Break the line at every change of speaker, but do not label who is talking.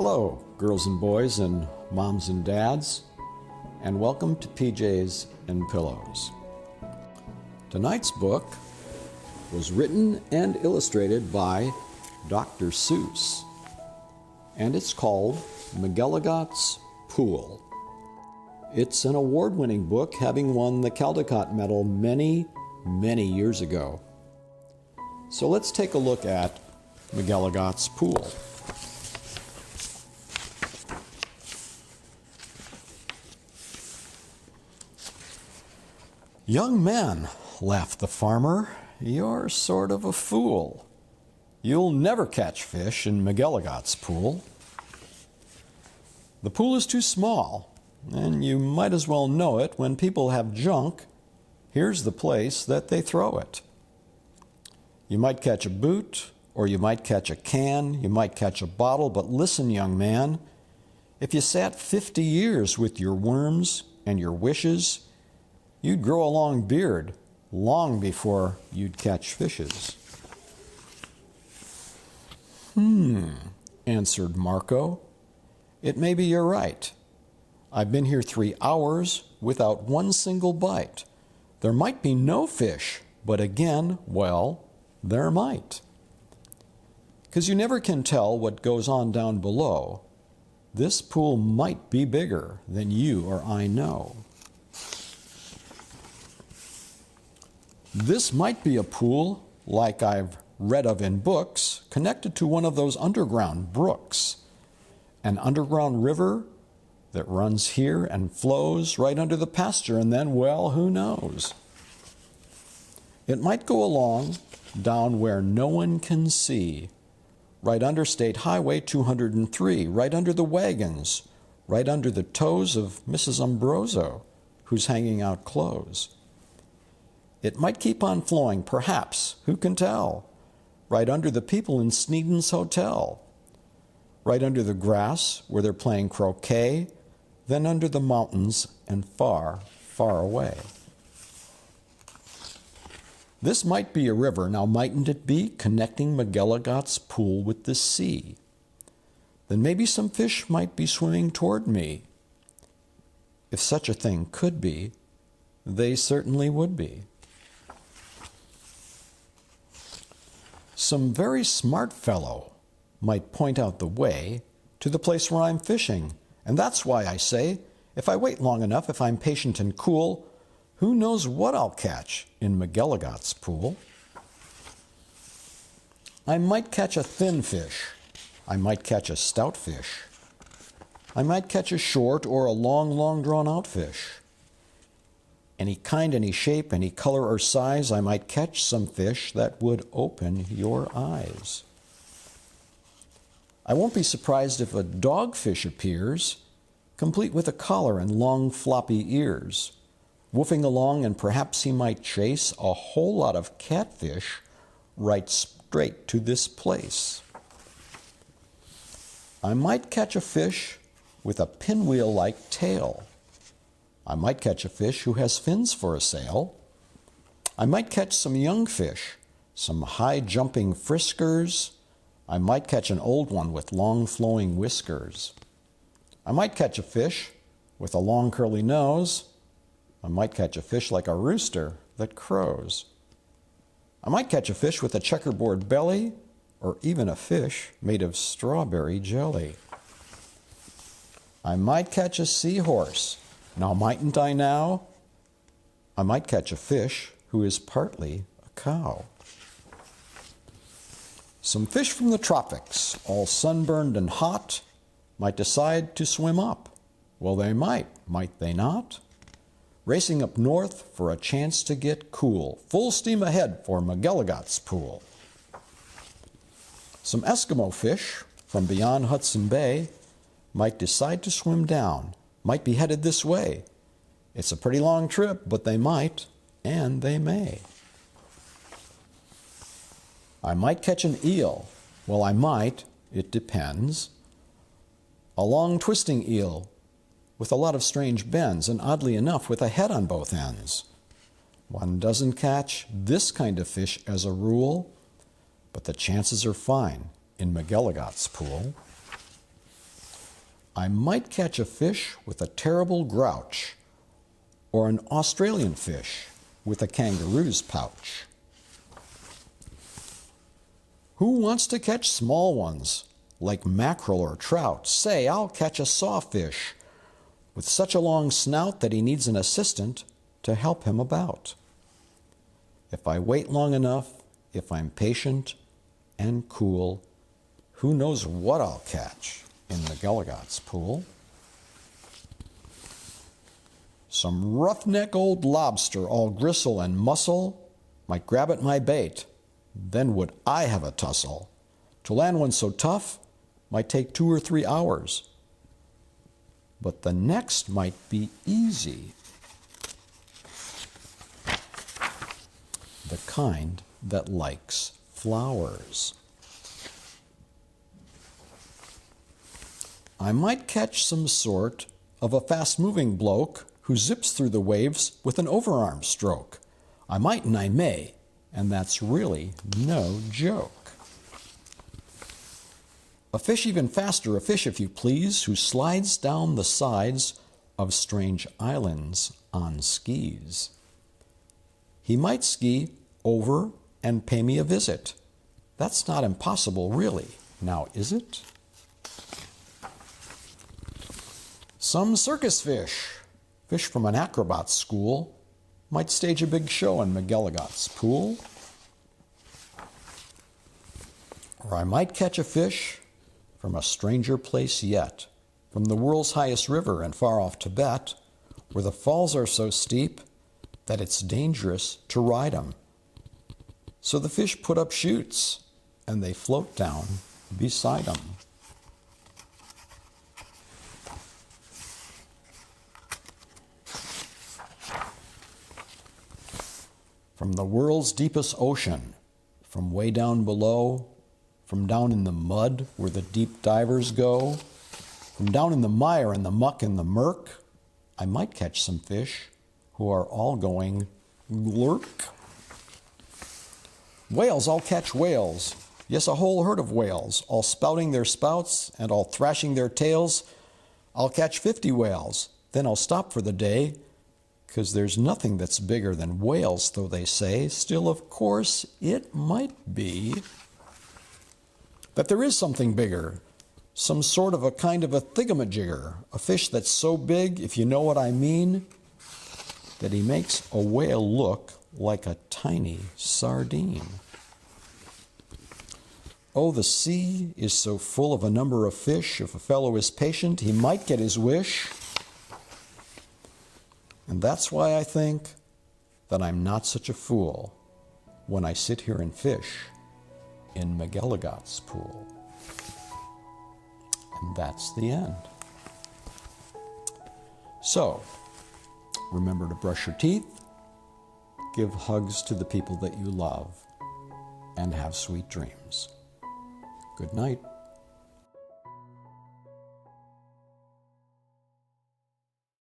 Hello, girls and boys and moms and dads, and welcome to PJs and Pillows. Tonight's book was written and illustrated by Dr. Seuss, and it's called McELLIGOT'S Pool. It's an award-winning book, having won the Caldecott Medal many, many years ago. So let's take a look at McELLIGOT'S Pool. "Young man," laughed the farmer, "you're sort of a fool. You'll never catch fish in McELLIGOT'S pool. The pool is too small, and you might as well know it. When people have junk, here's the place that they throw it. You might catch a boot, or you might catch a can, you might catch a bottle, but listen, young man, if you sat 50 years with your worms and your wishes, you'd grow a long beard long before you'd catch fishes." Answered Marco. "It may be you're right. I've been here 3 hours without one single bite. There might be no fish, but again, well, there might. 'Cause you never can tell what goes on down below. This pool might be bigger than you or I know. This might be a pool like I've read of in books, connected to one of those underground brooks. An underground river that runs here and flows right under the pasture, and then, well, who knows? It might go along down where no one can see, right under State Highway 203, right under the wagons, right under the toes of Mrs. Umbroso, who's hanging out clothes. It might keep on flowing, perhaps, who can tell, right under the people in Sneeden's Hotel, right under the grass where they're playing croquet, then under the mountains and far, far away. This might be a river, now mightn't it be, connecting McELLIGOT'S pool with the sea? Then maybe some fish might be swimming toward me. If such a thing could be, they certainly would be. Some very smart fellow might point out the way to the place where I'm fishing, and that's why I say, if I wait long enough, if I'm patient and cool, who knows what I'll catch in McELLIGOT'S pool. I might catch a thin fish. I might catch a stout fish. I might catch a short or a long, long drawn-out fish. Any kind, any shape, any color or size, I might catch some fish that would open your eyes. I won't be surprised if a dogfish appears, complete with a collar and long floppy ears, woofing along, and perhaps he might chase a whole lot of catfish right straight to this place. I might catch a fish with a pinwheel-like tail. I might catch a fish who has fins for a sail. I might catch some young fish, some high-jumping friskers. I might catch an old one with long flowing whiskers. I might catch a fish with a long curly nose. I might catch a fish like a rooster that crows. I might catch a fish with a checkerboard belly, or even a fish made of strawberry jelly. I might catch a seahorse. Now, mightn't I now? I might catch a fish who is partly a cow. Some fish from the tropics, all sunburned and hot, might decide to swim up. Well, they might they not? Racing up north for a chance to get cool. Full steam ahead for McELLIGOT'S pool. Some Eskimo fish from beyond Hudson Bay might decide to swim down, might be headed this way. It's a pretty long trip, but they might, and they may. I might catch an eel. Well, I might, it depends. A long twisting eel with a lot of strange bends, and oddly enough, with a head on both ends. One doesn't catch this kind of fish as a rule, but the chances are fine in McELLIGOT'S pool. I might catch a fish with a terrible grouch, or an Australian fish with a kangaroo's pouch. Who wants to catch small ones, like mackerel or trout? Say, I'll catch a sawfish with such a long snout that he needs an assistant to help him about. If I wait long enough, if I'm patient and cool, who knows what I'll catch in McElligot's pool? Some roughneck old lobster, all gristle and muscle, might grab at my bait. Then would I have a tussle. To land one so tough might take 2 or 3 hours. But the next might be easy. The kind that likes flowers. I might catch some sort of a fast-moving bloke who zips through the waves with an overarm stroke. I might and I may, and that's really no joke. A fish even faster, a fish, if you please, who slides down the sides of strange islands on skis. He might ski over and pay me a visit. That's not impossible, really. Now, is it? Some circus fish, fish from an acrobat school, might stage a big show in McElligot's pool. Or I might catch a fish from a stranger place yet, from the world's highest river in far off Tibet, where the falls are so steep that it's dangerous to ride 'em. So the fish put up chutes, and they float down beside 'em. From the world's deepest ocean, from way down below, from down in the mud where the deep divers go, from down in the mire and the muck and the murk, I might catch some fish who are all going glurk. Whales, I'll catch whales. Yes, a whole herd of whales, all spouting their spouts and all thrashing their tails. I'll catch 50 whales, then I'll stop for the day, 'cause there's nothing that's bigger than whales, though they say. Still, of course, it might be that there is something bigger, some sort of a kind of a thingamajigger, a fish that's so big, if you know what I mean, that he makes a whale look like a tiny sardine. Oh, the sea is so full of a number of fish. If a fellow is patient, he might get his wish. And that's why I think that I'm not such a fool when I sit here and fish in McElligot's pool. And that's the end. So, remember to brush your teeth, give hugs to the people that you love, and have sweet dreams. Good night.